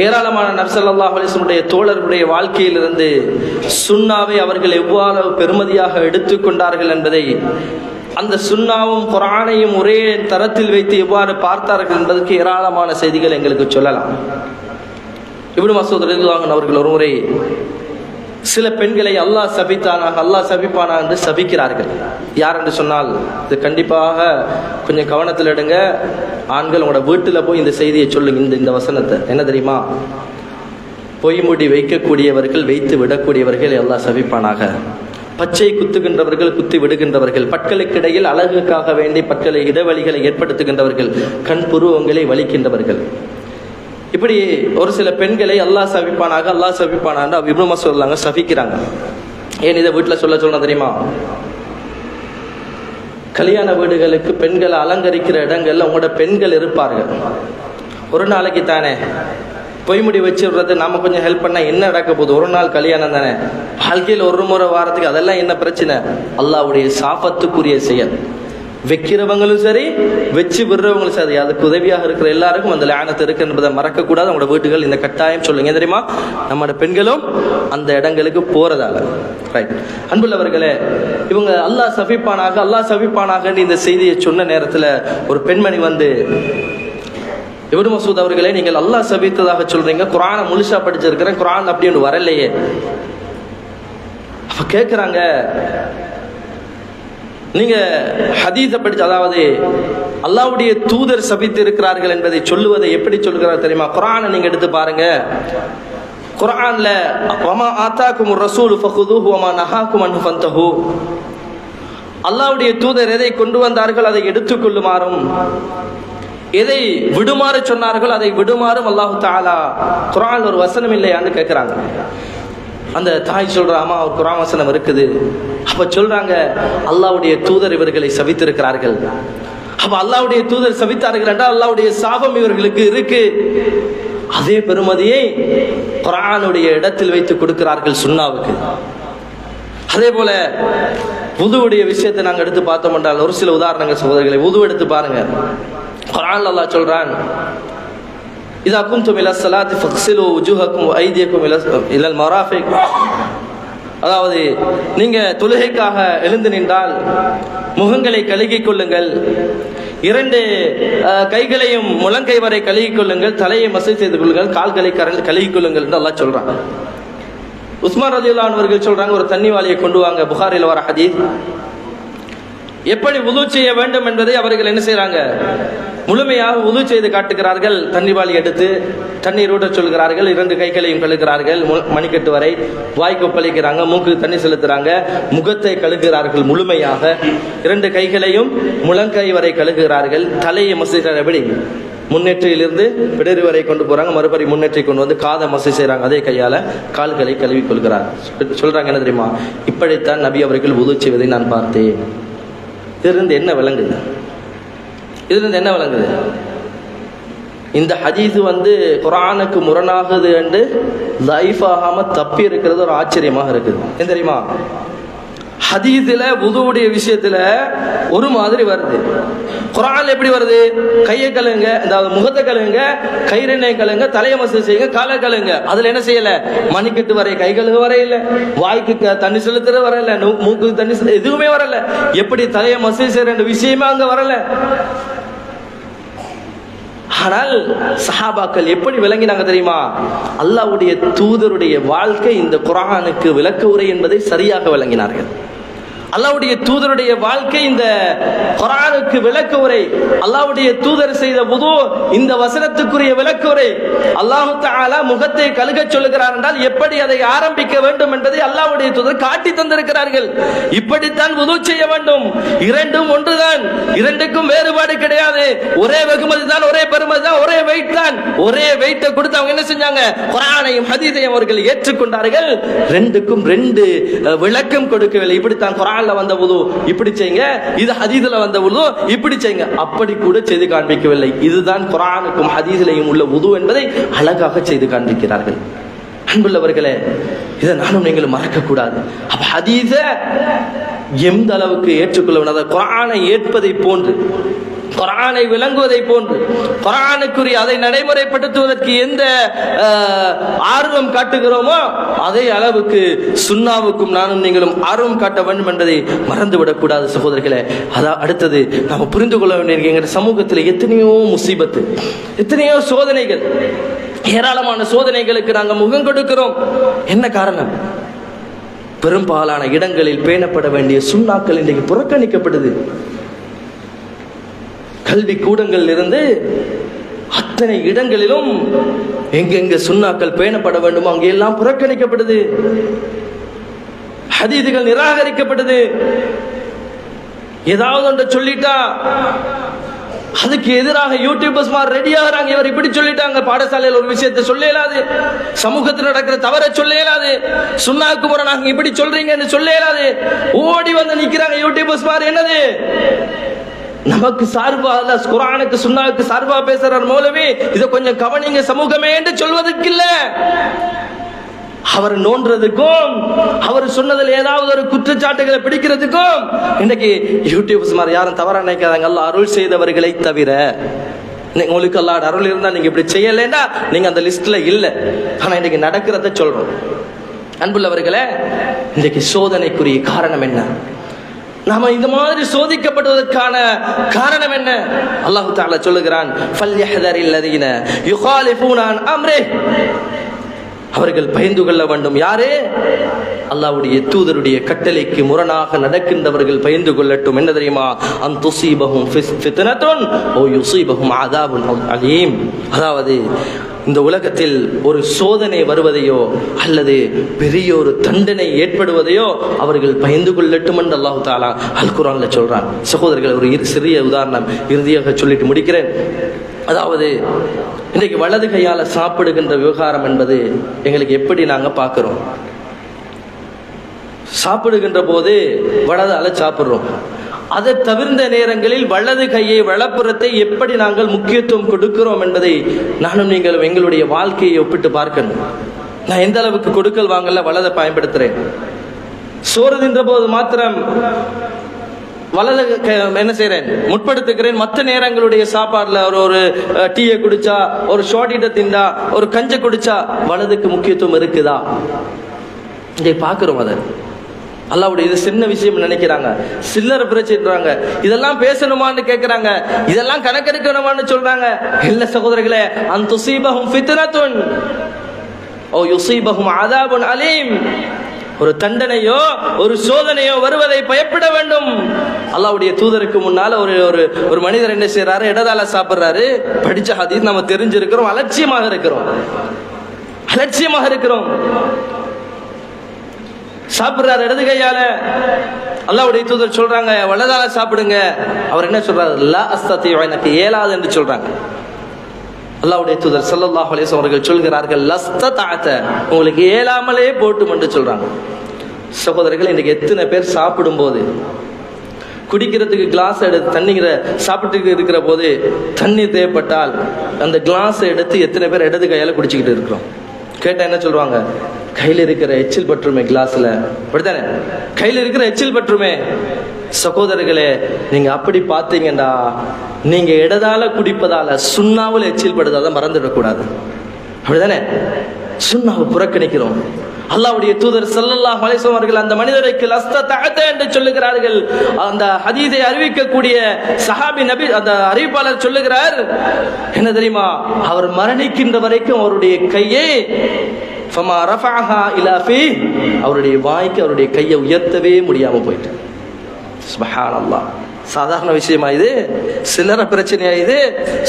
ஏராளமான நபி ஸல்லல்லாஹு அலைஹி வஸல்லம் தோழர்களுடைய வாழ்க்கையிலிருந்து சுன்னாவை அவர்கள் எவ்வாறு பெருமதியாக எடுத்துக்கொண்டார்கள் என்பதை, அந்த சுன்னாவும் குர்ஆனையும் ஒரே தரத்தில் வைத்து எவ்வாறு பார்த்தார்கள் என்பதற்கு ஏராளமான செய்திகள் எங்களுக்கு சொல்லலாம். இப்னு மஸ்ஊத் ரலியல்லாஹு அன்ஹு அவர்கள் ஒருமுறை சில பெண்களை அல்லாஹ் சபித்தானாக, அல்லாஹ் சபிப்பானா என்று சபிக்கிறார்கள். யார் என்று சொன்னால், இது கண்டிப்பாக கொஞ்சம் கவனத்தில் எடுங்க ஆண்கள், உங்களோட வீட்டில் போய் இந்த செய்தியை சொல்லுங்க. இந்த வசனத்தை என்ன தெரியுமா? பொய்முடி வைக்கக்கூடியவர்கள், வைத்து விடக்கூடியவர்கள் அல்லாஹ் சபிப்பானாக. பச்சை குத்துகின்றவர்கள், குத்தி விடுகின்றவர்கள், பற்களுக்கு இடையில் அழகுக்காக வேண்டி பற்களை இடைவெளிகளை ஏற்படுத்துகின்றவர்கள், கண் புருவங்களை வலிக்கின்றவர்கள். இப்படி ஒரு சில பெண்களை அல்லாஹ் சபிப்பானாக, அல்லாஹ் சபிப்பானான்னு இப்னு மஸ்ஊத் சொல்லாங்க, சபிக்கிறாங்க. ஏன் இதை வீட்டில் சொல்ல தெரியுமா? கல்யாண வீடுகளுக்கு பெண்களை அலங்கரிக்கிற இடங்கள்ல உங்களோட பெண்கள் இருப்பார்கள். ஒரு நாளைக்கு தானே பொய்முடி வச்சு விடுறது, நாம கொஞ்சம் ஹெல்ப் பண்ணா என்ன நடக்க போகுது? ஒரு நாள் கல்யாணம் தானே, வாழ்க்கையில் ஒரு முறை வாரத்துக்கு அதெல்லாம் என்ன பிரச்சனை? அல்லாஹ்வுடைய சாபத்துக்குரிய செயல். வைக்கிறவங்களும் சரி, வச்சு விடுறவங்களும் சரி, அதுக்கு உதவியாக இருக்கிற எல்லாருக்கும் அந்த லானத்து இருக்கு என்பதை மறக்க கூடாது. உங்களோட வீட்டுகள் இந்த கட்டாயம் சொல்லுங்க. தெரியுமா, நம்மளோட பெண்களும் அந்த இடங்களுக்கு போறதால. ரைட். அன்புள்ளவர்களே, இவங்க அல்லாஹ் சபிப்பானாக, அல்லாஹ் சபிப்பானாக இந்த செய்தியை சொன்ன நேரத்துல ஒரு பெண்மணி வந்து, இப்னு மஸ்ஊத் அவர்களே, நீங்கள் அல்லாஹ் சபித்ததாக சொல்றீங்க, குர்ஆனை முழுசா படிச்சிருக்கிறேன், குர்ஆன் அப்படி ஒன்று வரலையே. அப்ப கேட்கிறாங்க, நீங்க ஹதீஸை படிச்சு, அதாவது அல்லாஹ்வுடைய தூதர் சபித்து இருக்கிறார்கள் என்பதை சொல்லுவதை எப்படி சொல்கிறார் தெரியுமா? குர்ஆனை நீங்க எடுத்து பாருங்க. குர்ஆன்ல வமா ஆதாகுமுர் ரசூலு ஃபகுதுஹு வமா நஹாகும் அன்ஹு ஃபந்தஹு, அல்லாஹ்வுடைய தூதர் எதை கொண்டு வந்தார்கள் அதை எடுத்துக்கொள்ளுமாறும், எதை விடுமாறு சொன்னார்கள் அதை விடுமாறும் அல்லாஹ் தஆலா குர்ஆன்ல ஒரு வசனம் இல்லையான்னு கேட்கிறாங்க. அந்த தாய் சொல்றா, அம்மா ஒரு குர்ஆன் வசனம் இருக்குது. அப்ப சொல்றாங்க, அல்லாஹ்வுடைய தூதர் இவர்களை சபித்திருக்கிறார்கள். அப்ப அல்லாஹ்வுடைய தூதர் சபித்தார்கள் என்றால் அல்லாஹ்வுடைய சாபம் இவர்களுக்கு இருக்கு. அதே பெருமதியை குர்ஆனுடைய இடத்தில் வைத்து கொடுக்கிறார்கள் சுன்னாவுக்கு. அதே போல வுதுவுடைய விஷயத்தை நாங்க எடுத்து பார்த்தோம் என்றால் ஒரு சில உதாரணங்கள் சகோதரர்களை, வுது எடுத்து பாருங்க. குர்ஆன்ல அல்லாஹ் சொல்றான், இதா குன்தும் இலா ஸலாத்தி ஃபக்ஸிலு wujuhakum வ ஐதியக்கும் இலல் மராஃபிக், அதாவது நீங்க தொழுகைக்காக எழுந்து நின்றால் முகங்களை கழுகிக் கொள்ளுங்கள், 2 கைகளையும் முழங்கை வரை கழுகிக் கொள்ளுங்கள், தலையை மசஜ் செய்து கொள்ளுங்கள், கால்களை கழுகிக் கொள்ளுங்கள் என்று அல்லாஹ் சொல்றான். உஸ்மான் ரலியல்லாஹு அன்ஹு அவர்கள் சொல்றாங்க, ஒரு தண்ணி வாளியை கொண்டு வாங்க. புகாரில வர ஹதீஸ். எப்படி வுது செய்ய வேண்டும் என்பதை அவர்கள் என்ன செய்யறாங்க, முழுமையாக வுது செய்து காட்டுகிறார்கள். தண்ணி வாளி எடுத்து தண்ணீர் ஊட்ட சொல்கிறார்கள், 2 கைகளையும் கழுகிறார்கள், மணிக்கட்டு வரை வாய் கொப்பளிக்கிறாங்க, மூக்கு தண்ணி செலுத்துறாங்க, முகத்தை கழுகுகிறார்கள் முழுமையாக, 2 கைகளையும் முழங்கை வரை கழுகுகிறார்கள், தலையை மசைகிறார். எப்படி முன்னேற்றிலிருந்து பிடரி வரை கொண்டு போறாங்க, மறுபடி முன்னேற்றி கொண்டு வந்து காதை மசை செய்யறாங்க, அதே கையால கால்களை கழுவி கொள்கிறார். சொல்றாங்க என்ன தெரியுமா, இப்படித்தான் நபி அவர்கள் வுது செய்வதை நான் பார்த்தேன். இதிலிருந்து என்ன விளங்குது? இதிலிருந்து என்ன விளங்குது? இந்த ஹதீஸ் வந்து குர்ஆனுக்கு முரணாகுது என்று லைஃபாகாம தப்பி இருக்கிறது ஒரு ஆச்சரியமாக இருக்குது. என்ன தெரியுமா, ஹதீஸ்ல வுதுவுடைய விஷயத்துல ஒரு மாதிரி வருது, குர்ஆன்ல எப்படி வருது? கையை கழுங்க, அதாவது முகத்தை கழுங்க, கை 2 கழுங்க, தலையை மசஜ் செய்யுங்க, காலை கழுங்க. அதுல என்ன செய்யல, மணிக்கட்டு வரை கை கழுக வர இல்ல, வாய்க்கு தண்ணி செலுத்துற வர இல்ல, மூக்கு தண்ணி எதுவுமே வரல. எப்படி தலையை மசஜ் செய்யற விஷயமே அங்க வரல. ஆனால் சஹாபாக்கள் எப்படி விளங்கினாங்க தெரியுமா? அல்லாஹ்வுடைய தூதருடைய வாழ்க்கை இந்த குர்ஆனுக்கு விளக்க உரை என்பதை சரியாக விளங்கினார்கள். அல்லாஹ்வுடைய தூதருடைய வாழ்க்கை இந்த குர்ஆனுக்கு விளக்க உரை. அல்லாஹ்வுடைய தூதர் செய்த வுது இந்த வசனத்துக்குரிய விளக்க உரை. அல்லாஹ் தஆலா முகத்தை கழுக சொல்லுகிறார் என்றால் எப்படி அதை ஆரம்பிக்க வேண்டும் என்பதை அல்லாஹ்வுடைய தூதர் காட்டி தந்திருக்கிறார்கள். இப்படித்தான் வுது செய்ய வேண்டும். 2ம் ஒன்றுதான், 2க்கும் வேறுபாடு கிடையாது. ஒரே வெகுமதி தான், ஒரே பெருமதி தான், ஒரே வெயிட் தான். ஒரே வெயிட்டை கொடுத்து அவங்க என்ன செஞ்சாங்க, குர்ஆனையும் ஹதீஸையும் அவர்கள் ஏற்றுக்கொண்டார்கள். 2க்கும் 2 விளக்கம் கொடுக்கவில்லை. இப்படித்தான் குர்ஆன்ல வந்த வுது இப்படி செய்யுங்க, இது ஹதீஸ்ல வந்த வுது இப்படி செய்யுங்க, அப்படி கூட செய்து காண்பிக்கவில்லை. இதுதான் குர்ஆனுக்கும் ஹதீஸிலையும் உள்ள வுது என்பதை அழகாக செய்து காண்பிக்கிறார்கள். அன்புள்ளவர்களே, இதை நானும் நீங்களும் மறக்க கூடாது. அப்ப ஹதீஸ எந்த அளவுக்கு ஏற்றுக்கொள்ள வேண்டும், குர்ஆனை ஏற்பதை போன்று, குர்ஆனை விளங்குவதை போன்று, குர்ஆனுக்குரிய அதை நடைமுறைப்படுத்துவதற்கு எந்த ஆர்வம் காட்டுகிறோமோ அதே அளவுக்கு சுன்னாவுக்கும் நானும் நீங்களும் ஆர்வம் காட்ட வேண்டும் என்பதை மறந்துவிடக் கூடாது சகோதரர்களே. அதான் அடுத்தது நாம் புரிந்து கொள்ள வேண்டிய, எங்கள் சமூகத்தில் எத்தனையோ முசீபத்து, எத்தனையோ சோதனைகள், ஏராளமான சோதனைகளுக்கு நாங்கள் முகம் கொடுக்கிறோம். என்ன காரணம்? பெரும்பாலான இடங்களில் பேணப்பட வேண்டிய சுன்னாக்கள் இன்றைக்கு புறக்கணிக்கப்படுது. கல்வி கூடங்கள் இருந்து அத்தனை இடங்களிலும் எங்கெங்க சுன்னாக்கள் பேணப்பட வேண்டுமோ அங்கெல்லாம் புறக்கணிக்கப்படுது. ஹதீதுகள் நிராகரிக்கப்பட்டது. ஏதாவது ஒன்று சொல்லிட்டா அதுக்கு எதிராக யூடியூபர்ஸ் ரெடி ஆகிறாங்க. இவர் இப்படி சொல்லிட்டாங்க, பாடசாலையில் ஒரு விஷயத்தை சொல்ல இயலாது, சமூகத்தில் நடக்கிற தவறை சொல்ல இயலாது, சுன்னாக்கு முரணாக இப்படி சொல்றீங்கன்னு சொல்ல இயலாது. ஓடி வந்து நிக்கிறாங்க யூடியூபர்ஸ். என்னது நமக்கு சார்பா அல்ல, குர்ஆனுக்கு சுன்னாவுக்கு சார்பா பேசுறார் மௌலவி, இதை கொஞ்சம் கவனிங்க சமூகமே என்று சொல்வதற்கு இல்ல, அவர் நோன்றதுக்கும் அவர் சொன்னதில் ஏதாவது ஒரு குற்றச்சாட்டுகளை பிடிக்கிறதுக்கும். இன்னைக்கு யூடியூப்ஸ் யாரும் தவறா நினைக்காதாங்க. அல்லாஹ் அருள் செய்தவர்களை தவிர, உங்களுக்கு அல்லாஹ் அருள் இருந்தா நீங்க இப்படி செய்யலைன்னா நீங்க அந்த லிஸ்ட்ல இல்ல. ஆனா இன்னைக்கு நடக்கிறத சொல்றோம். அன்புள்ளவர்களே, இன்னைக்கு சோதனைக்குரிய காரணம் என்ன? நாம இந்த மாதிரி சோதிக்கப்படுவதற்கான காரணம் என்ன? அல்லாஹ் தஆலா சொல்லுகிறான், ஃபல்யஹ்தரில் லதீன யுகாலிஃபூன அன் அம்ரிஹ், அவர்கள் பயந்து கொள்ள வேண்டும். யாரு? அல்லாஹ்வுடைய தூதருடைய கட்டளைக்கு முரணாக நடக்கின்றவர்கள் பயந்து கொள்ளட்டும். என்ன தெரியுமா? அன் துஸீபஹும் ஃபித்னத்துன் ஓ யுஸீபஹும் அஸாபுன் அலீம். அதாவது இந்த உலகத்தில் ஒரு சோதனை வருவதையோ அல்லது பெரிய ஒரு தண்டனை ஏற்படுவதையோ அவர்கள் பயந்து கொள்ளட்டும் என்று அல்லாஹ் தஆலா அல் குர்ஆன்ல சொல்றான். சகோதரர்கள், ஒரு சிறிய உதாரணம் இறுதியாக சொல்லிட்டு முடிக்கிறேன். அதாவது இன்றைக்கு வலது கையால சாப்பிடுகின்ற விவகாரம் என்பது எங்களுக்கு எப்படி நாங்க பார்க்கிறோம்? சாப்பிடுகின்ற போது வலதால சாப்பிடுறோம். அதை தவிர்ந்த நேரங்களில் வலது கையை வலப்புறத்தை எப்படி நாங்கள் முக்கியத்துவம் கொடுக்கிறோம் என்பதை நானும் நீங்கள் எங்களுடைய வாழ்க்கையை ஒப்பிட்டு பார்க்கணும். நான் எந்த அளவுக்கு கொடுக்கல் வாங்கல வலதை பயன்படுத்துறேன். சோறு தின்ற போது மாத்திரம் வலது என்ன செய்யறேன், முற்படுத்துகிறேன். மற்ற நேரங்களுடைய சாப்பாடுல ஒரு டீயை குடிச்சா, ஒரு ஷார்ட்டீட்டை திண்டா, ஒரு கஞ்சை குடிச்சா வலதுக்கு முக்கியத்துவம் இருக்குதா? இதை பார்க்கிறோம். அதை அல்லாஹ்வுடைய இது சின்ன விஷயம் நினைக்கிறாங்க, சில்லறை பிரச்சனைன்றாங்க. இதெல்லாம் பேசணுமான்னு கேட்கிறாங்க, இதெல்லாம் கணக்கெடுக்கணுமான்னு சொல்றாங்க. இல்ல சகோதரர்களே, அன் துஸீபஹும் ஃபித்னத்துன் ஓ யுஸீபஹும் அஸாபுன் அலீம், ஒரு தண்டனையோ ஒரு சோதனையோ வருவதை பயப்பட வேண்டும். அல்லாஹ்வுடைய தூதருக்கு முன்னால ஒரு மனிதர் என்ன செய்யறாரு? இடதால சாப்பிடுறாரு. படிச்ச ஹதீஸ் நம்ம தெரிஞ்சிருக்கிறோம். அலட்சியமாக இருக்கிறோம். சாப்பிடுறாரு இடது கையால. அல்லாஹ்வுடைய தூதர் சொல்றாங்க, வலதால சாப்பிடுங்க. அவர் என்ன சொல்றாரு? லா அஸ்ததிஉ, எனக்கு இயலாது என்று சொல்றாங்க. அல்லாஹ்வுடைய தூதர் ஸல்லல்லாஹு அலைஹி வஸல்லம் அவர்கள் சொல்கிறார்கள், லஸ்ததஅத, உங்களுக்கு இயலாமலே போட்டும் என்று சொல்றாங்க. சகோதரர்கள், இன்னைக்கு எத்தனை பேர் சாப்பிடும் போது குடிக்கிறதுக்கு கிளாஸ் எடுத்து தண்ணீரை சாப்பிட்டு இருக்கிற போது தண்ணீர் தேவைப்பட்டால் அந்த கிளாஸ் எடுத்து எத்தனை பேர் இடது கையால குடிச்சுக்கிட்டு இருக்கிறோம்? கேட்டா என்ன சொல்லுவாங்க? கையில் இருக்கிற எச்சில் பற்றுமே கிளாஸ்ல. அப்படித்தானே? கையில் இருக்கிற எச்சில் பற்றுமே. சகோதரர்களே, நீங்க அப்படி பார்த்தீங்கன்னா நீங்க இடதால குடிப்பதால சுண்ணாவில் எச்சில் படுறத மறந்துடக்கூடாது. அப்படிதானே? சுண்ணாவை புறக்கணிக்கிறோம். அல்லாஹ்வுடைய தூதர் ஸல்லல்லாஹு அலைஹி வஸல்லம் அவர்கள் அந்த மனிதருக்கு லஸ்ததஅத என்று சொல்லுகிறார்கள். அந்த ஹதீஸை அறிவிக்கக்கூடிய சஹாபி நபி அந்த அறிவிப்பாளர் சொல்லுகிறார், என்ன தெரியுமா? அவர் மரணிக்கின்ற வரைக்கும் அவருடைய கையை ஃபமா ரஃபஅஹா இலா ஃபீ, அவருடைய வாய்க்கு அவருடைய கையை உயர்த்தவே முடியாம போயிட்டு. சுப்ஹானல்லாஹ். சாதாரண விஷயமா இது? சில்லறை பிரச்சனையா இது?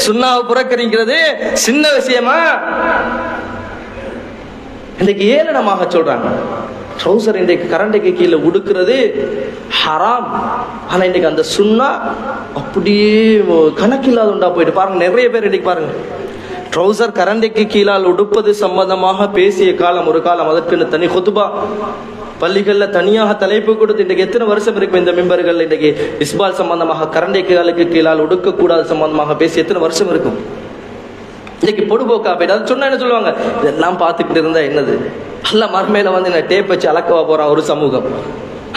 சுன்னாவை புறக்கணிக்கிறது சின்ன விஷயமா? இன்றைக்கு ஏளனமாக சொல்றாங்க. ட்ரௌசர் இன்றைக்கு கரண்டைக்கு கீழே உடுக்கிறது ஹராம். ஆனா இன்னைக்கு அந்த சுன்னா அப்படியே கணக்கில்லாத உண்டா போயிட்டு பாருங்க. நிறைய பேர் இன்னைக்கு பாருங்க, ட்ரௌசர் கரண்டைக்கு கீழால் உடுப்பது சம்பந்தமாக பேசிய காலம் ஒரு காலம். அதற்கு தனி குதுபா பள்ளிகள்ல தனியாக தலைப்பு கொடுத்து இன்றைக்கு எத்தனை வருஷம் இருக்கும் இந்த மெம்பர்கள் இன்னைக்கு இஸ்பால் சம்பந்தமாக கரண்டைக்கு கீழால் உடுக்கக்கூடாது சம்பந்தமாக பேசி எத்தனை வருஷம் இருக்கும்? இன்னைக்கு பொடுபோக்கா போயிட்டு அது சொன்னா என்ன சொல்லுவாங்க? இதெல்லாம் பார்த்துக்கிட்டு இருந்தா என்னது? அல்ல மறுமையில வந்து என்ன டேப் வச்சு அளக்கவா போறான் ஒரு சமூகம்?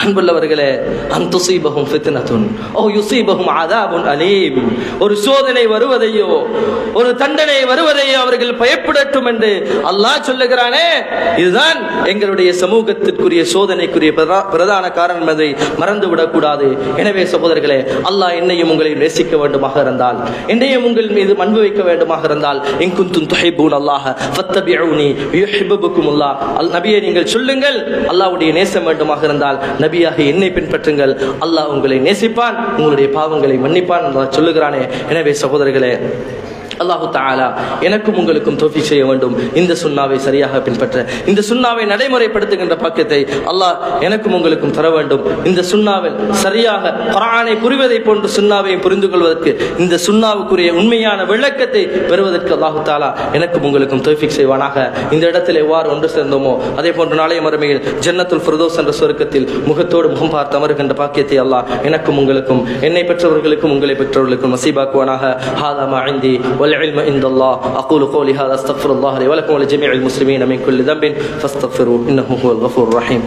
அன்புள்ளவர்களே, அன் துஸீபஹும் ஃபித்னத்துன் ஓ யுஸீபஹும் அஸாபுன் அலீம், ஒரு சோதனை வருவதையோ ஒரு தண்டனை வருவதையோ அவர்கள் பயப்படட்டும் என்று அல்லாஹ் சொல்லுகிறானே. இதுதான் எங்களுடைய சமூகத்திற்குரிய சோதனைக்குரிய பிரதான காரணம் என்பதை மறந்துவிடக் கூடாது. எனவே சகோதரர்களே, அல்லாஹ் என்னையும் உங்களை நேசிக்க வேண்டுமாக இருந்தால், என்னையும் உங்கள் மீது அன்பு வைக்க வேண்டுமாக இருந்தால், இன் குன்தும் துஹிப்பூன அல்லாஹ ஃபத்தபிஊனி யுஹிப்புக்குமுல்லாஹ், நபியே நீங்கள் சொல்லுங்கள் அல்லாஹ்வுடைய நேசம் வேண்டுமாக இருந்தால் நபியாக என்னை பின்பற்றுங்கள், அல்லாஹ் உங்களை நேசிப்பான், உங்களுடைய பாவங்களை மன்னிப்பான் அல்லாஹ் சொல்லுகிறானே. எனவே சகோதரர்களே, அல்லாஹு தஆலா எனக்கும் உங்களுக்கும் தௌஃபீக் செய்ய வேண்டும். இந்த சுன்னாவை சரியாக பின்பற்ற, இந்த சுன்னாவை நடைமுறைப்படுத்துகின்ற பாக்கியத்தை அல்லாஹ் எனக்கும் உங்களுக்கும் தர வேண்டும். இந்த சுன்னாவில் சரியாக குர்ஆனை புரிவதை போன்று சுன்னாவை புரிந்து கொள்வதற்கு, இந்த சுன்னாவுக்குரிய உண்மையான விளக்கத்தை பெறுவதற்கு அல்லாஹு தஆலா எனக்கும் உங்களுக்கும் தௌஃபீக் செய்வானாக. இந்த இடத்தில் எவ்வாறு ஒன்று சேர்ந்தோமோ அதே போன்று நாளைய மறுமையில் ஜன்னத்துல் ஃபிர்தௌஸ் என்ற சொர்க்கத்தில் முகத்தோடு முகம் பார்த்து அமர்கின்ற பாக்கியத்தை அல்லாஹ் எனக்கும் உங்களுக்கும், என்னை பெற்றவர்களுக்கும் உங்களை பெற்றவர்களுக்கும் நசீபாக்குவானாக. ஹாதா மா இன்தி வல் இல்மு இன்தல்லாஹ். அகூலு கௌலி ஹாதா அஸ்தக்ஃபிருல்லாஹ் லி வ லக்கும் வ லிஜமீஇல் முஸ்லிமீன மின் குல்லி தம்பின் ஃபஸ்தக்ஃபிருஹு இன்னஹு ஹுவல் கஃபூருர் ரஹீம்.